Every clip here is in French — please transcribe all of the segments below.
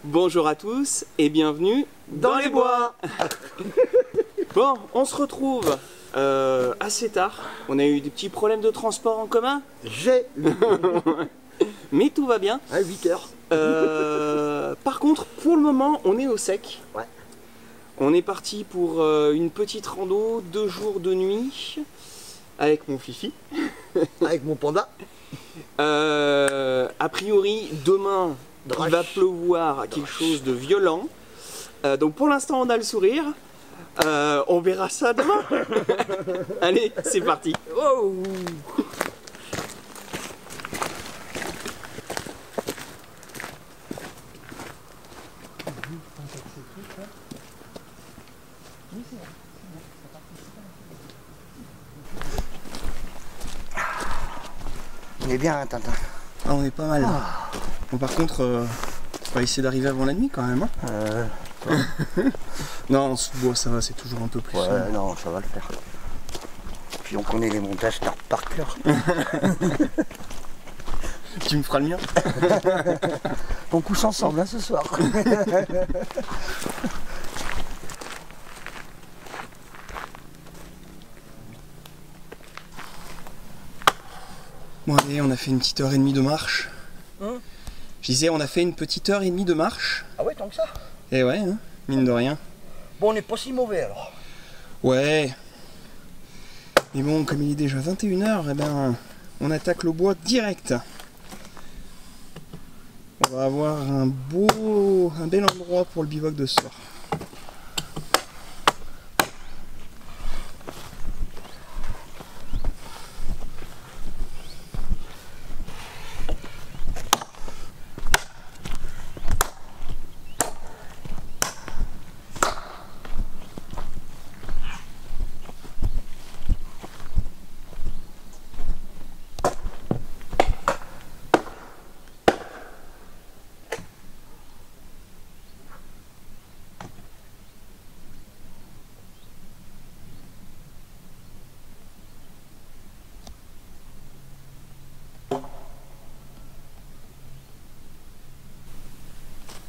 Bonjour à tous et bienvenue dans les bois. Bon, on se retrouve assez tard. On a eu des petits problèmes de transport en commun. Mais tout va bien. À 8 heures. Par contre, pour le moment, on est au sec. Ouais. On est parti pour une petite rando, 2 jours de nuit, avec mon Fifi. Avec mon panda. A priori, demain, il va pleuvoir quelque chose de violent. Donc pour l'instant, on a le sourire. On verra ça demain. Allez, c'est parti. Oh. On est bien, Tintin. Ah, on est pas mal. Bon, par contre, on va essayer d'arriver avant la nuit quand même. Hein. Non, en sous-bois, ça va, c'est toujours un peu plus. Ouais, non, ça va le faire. Puis on connaît les montages par cœur. Tu me feras le mien. On couche ensemble hein, ce soir. Bon allez, on a fait une petite heure et demie de marche. Hein? Je disais, on a fait une petite heure et demie de marche. Ah ouais, tant que ça? Et ouais, hein, mine de rien. Bon, on n'est pas si mauvais alors. Ouais. Mais bon, comme il est déjà 21 h, eh ben, on attaque le bois direct. On va avoir un bel endroit pour le bivouac de ce soir.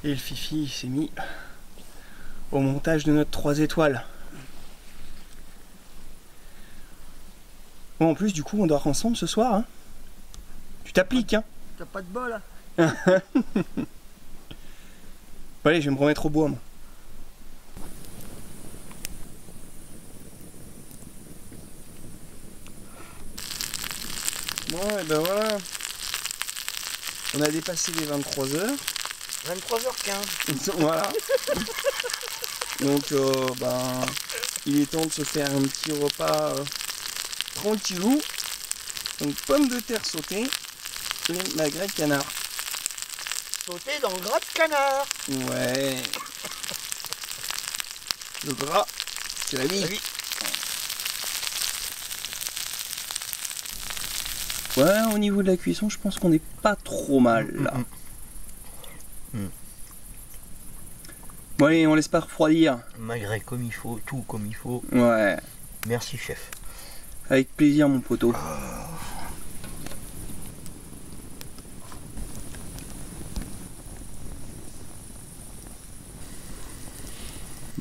Et le Fifi il s'est mis au montage de notre 3 étoiles. Bon, en plus, du coup, on dort ensemble ce soir. Hein. Tu t'appliques, hein. T'as pas de bol hein? Bon, allez, je vais me remettre au bois, moi. Bon, et ben voilà. On a dépassé les 23 h. 23h15. Voilà. Donc, ben, il est temps de se faire un petit repas tranquillou. Donc, pommes de terre sautées et magret de canard. Sauter dans le gras de canard. Ouais. Le gras, c'est la vie. Ouais, au niveau de la cuisson, je pense qu'on n'est pas trop mal là. Bon allez, on laisse pas refroidir. Magret comme il faut, tout comme il faut. Ouais. Merci chef. Avec plaisir mon poteau.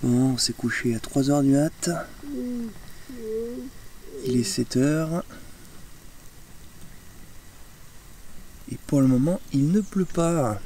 Bon, on s'est couché à 3 h du mat. Il est 7 h. Et pour le moment, il ne pleut pas.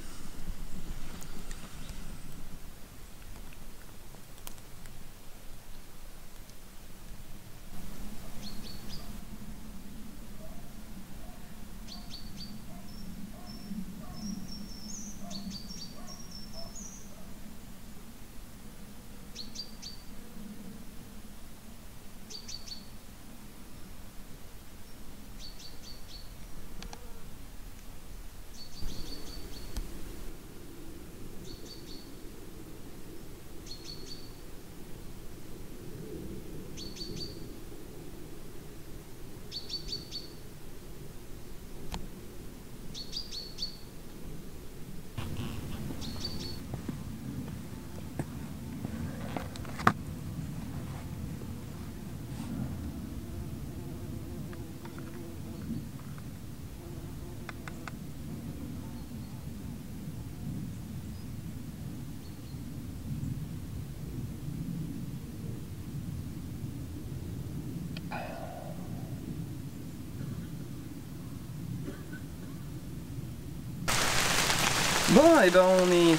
Bon, et ben on est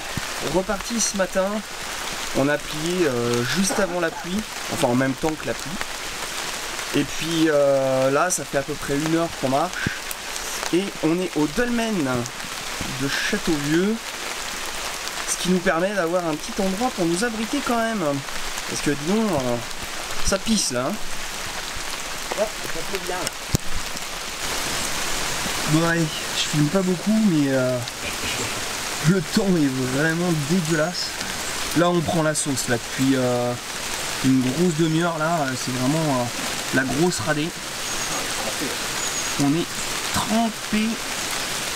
reparti ce matin. On a plié juste avant la pluie, enfin en même temps que la pluie. Et puis là, ça fait à peu près 1 heure qu'on marche. Et on est au dolmen de Châteauvieux. Ce qui nous permet d'avoir un petit endroit pour nous abriter quand même. Parce que disons, ça pisse là. Hein. Ouais, ça fait bien là. Bon allez, je filme pas beaucoup mais le temps est vraiment dégueulasse. Là on prend la sauce là depuis une grosse demi-heure là, c'est vraiment la grosse radée. On est trempé.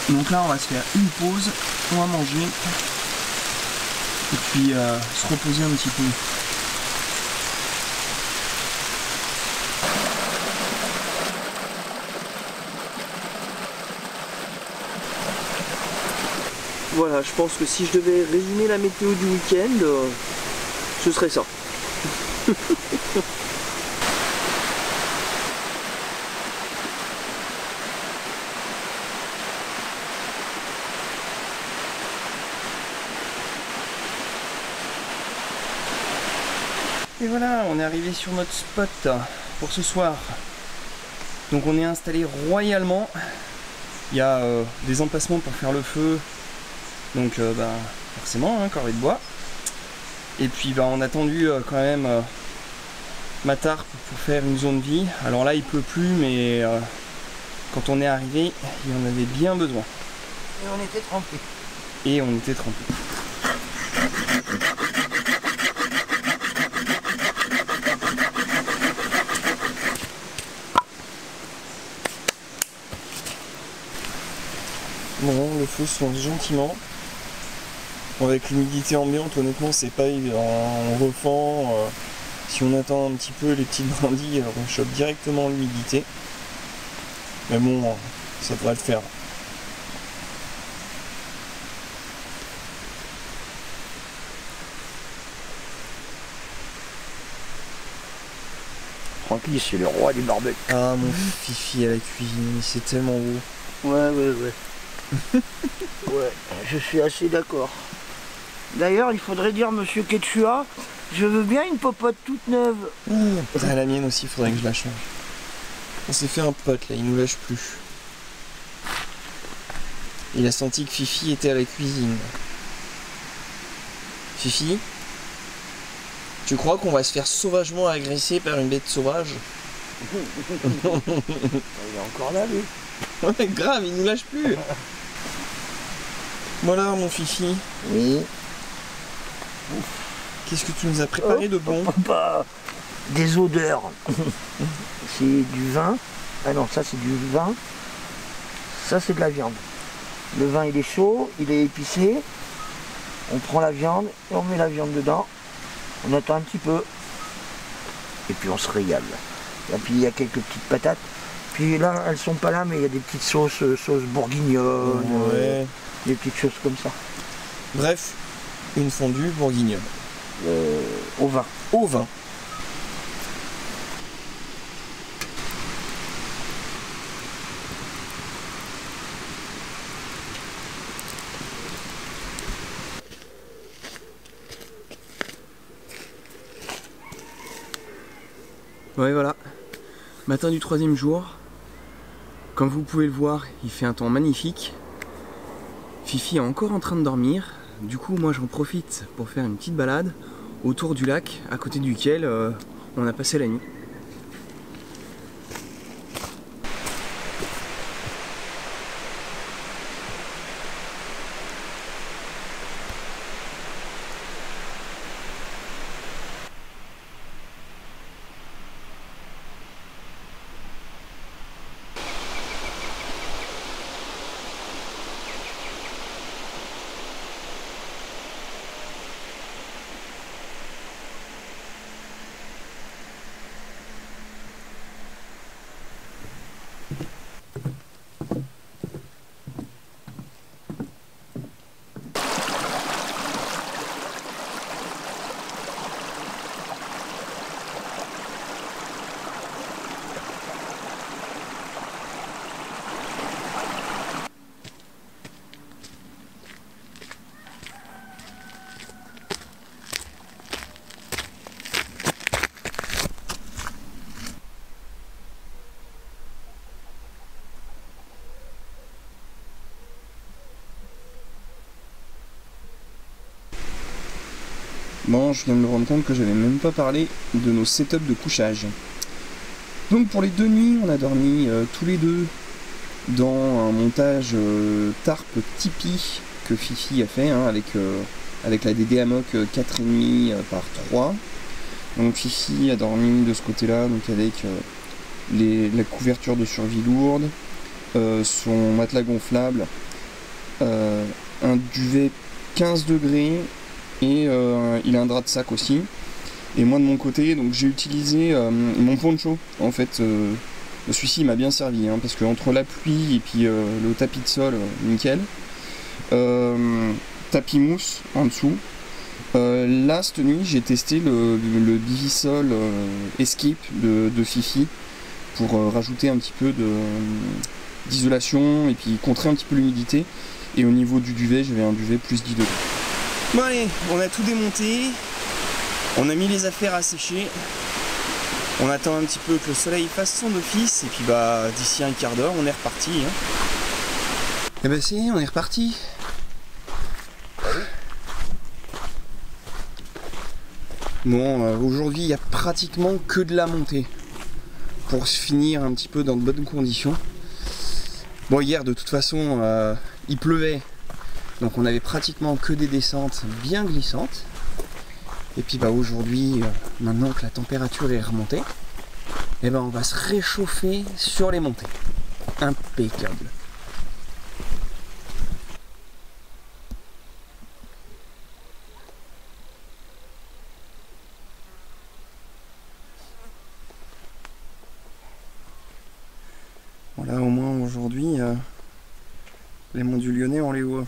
Donc là on va se faire une pause, on va manger et puis se reposer un petit peu. Voilà, je pense que si je devais résumer la météo du week-end, ce serait ça. Et voilà, on est arrivé sur notre spot pour ce soir. Donc on est installé royalement. Il y a des emplacements pour faire le feu. Donc forcément, hein, corvée de bois. Et puis on a tendu quand même ma tarpe pour faire une zone vie. Alors là il pleut plus, mais quand on est arrivé, il y en avait bien besoin. Et on était trempés. Et on était trempés. Bon, le feu se lance gentiment. Avec l'humidité ambiante, honnêtement, c'est pas évident. On refend. Si on attend un petit peu, les petites brindilles rechopent directement l'humidité. Mais bon, ça devrait le faire. Francky, c'est le roi du barbecue. Ah, mon Fifi à la cuisine, c'est tellement beau. Ouais. Ouais, je suis assez d'accord. D'ailleurs, il faudrait dire, monsieur Quechua, je veux bien une popote toute neuve. La mienne aussi, il faudrait que je la change. On s'est fait un pote là, il nous lâche plus. Il a senti que Fifi était à la cuisine. Fifi, tu crois qu'on va se faire sauvagement agresser par une bête sauvage? Il est encore là, lui. Ouais, grave, il nous lâche plus. Voilà mon Fifi. Oui. Qu'est-ce que tu nous as préparé de bon? Des odeurs. C'est du vin. Ah non, ça c'est du vin. Ça c'est de la viande. Le vin il est chaud, il est épicé. On prend la viande et on met la viande dedans. On attend un petit peu. Et puis on se régale. Et puis il y a quelques petites patates. Puis là, elles sont pas là, mais il y a des petites sauces bourguignonnes. Ouais. Des petites choses comme ça. Bref, une fondue bourguignonne. Au vin. Au vin. Ouais, voilà. Matin du 3e jour. Comme vous pouvez le voir, il fait un temps magnifique. Fifi est encore en train de dormir. Du coup, moi j'en profite pour faire une petite balade autour du lac à côté duquel on a passé la nuit. Bon, je viens de me rendre compte que j'avais même pas parlé de nos setups de couchage. Donc pour les 2 nuits, on a dormi tous les deux dans un montage tarp Tipeee que Fifi a fait hein, avec la DD Hammock 4,5 par 3. Donc Fifi a dormi de ce côté-là, donc avec la couverture de survie lourde, son matelas gonflable, un duvet 15 degrés et il a un drap de sac aussi. Et moi de mon côté, donc j'ai utilisé mon poncho en fait. Celui-ci m'a bien servi hein, parce que entre la pluie et puis le tapis de sol, nickel. Tapis mousse en dessous. Là cette nuit j'ai testé le Bivisol Escape de Fifi pour rajouter un petit peu d'isolation et puis contrer un petit peu l'humidité. Et au niveau du duvet, j'avais un duvet plus 10 degrés. Bon allez, on a tout démonté, on a mis les affaires à sécher, on attend un petit peu que le soleil fasse son office et puis bah d'ici un quart d'heure on est reparti. Hein. Et bah si, on est reparti. Bon, aujourd'hui il n'y a pratiquement que de la montée pour se finir un petit peu dans de bonnes conditions. Bon, hier de toute façon il pleuvait, donc on avait pratiquement que des descentes bien glissantes. Et puis bah aujourd'hui, maintenant que la température est remontée, et ben on va se réchauffer sur les montées. Impeccable. Voilà, au moins aujourd'hui, les monts du Lyonnais, on les voit.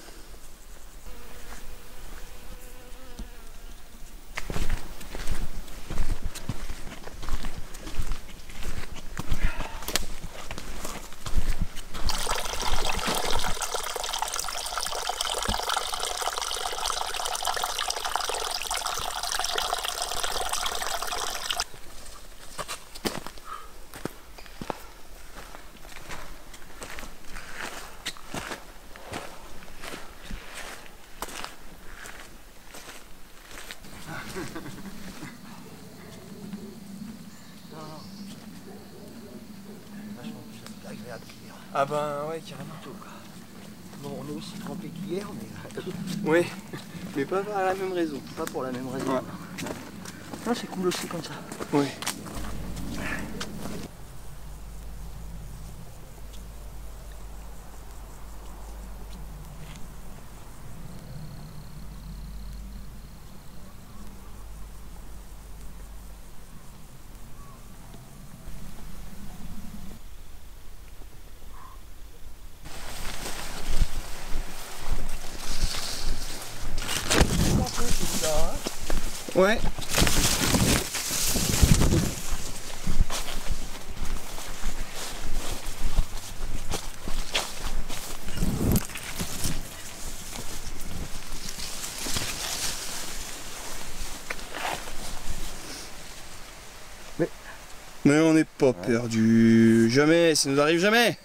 Ah ben ouais, carrément. Bon, on est aussi trempé qu'hier, mais... Oui, mais pas pour la même raison. Pas pour la même raison. Ouais. Ah, c'est cool aussi comme ça. Oui. Ouais. Mais on n'est pas perdu. Jamais, ça nous arrive jamais.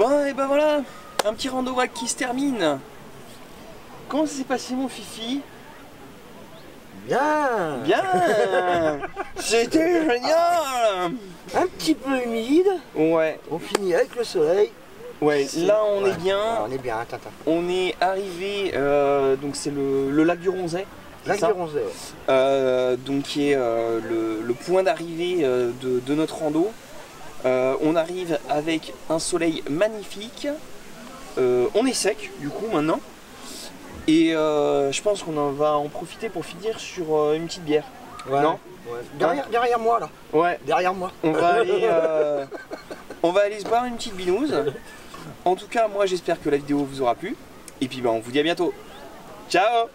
Bon, et ben voilà, un petit rando-wack qui se termine. Comment ça s'est passé, mon Fifi? Bien. Bien. C'était génial. Un petit peu humide. Ouais, On finit avec le soleil. ouais, là on est Ouais. bien. Ah, on est bien, Tintin. On est arrivé, donc c'est le lac du Ronzet. c'est Lac ça du Ronzet, ouais. Donc qui est le point d'arrivée de notre rando. On arrive avec un soleil magnifique. On est sec du coup maintenant. Et je pense qu'on va en profiter pour finir sur une petite bière. Ouais. Non? Ouais. Derrière moi, là. Ouais, Derrière moi. on va aller se boire une petite binouse. En tout cas, moi j'espère que la vidéo vous aura plu. Et puis on vous dit à bientôt. Ciao!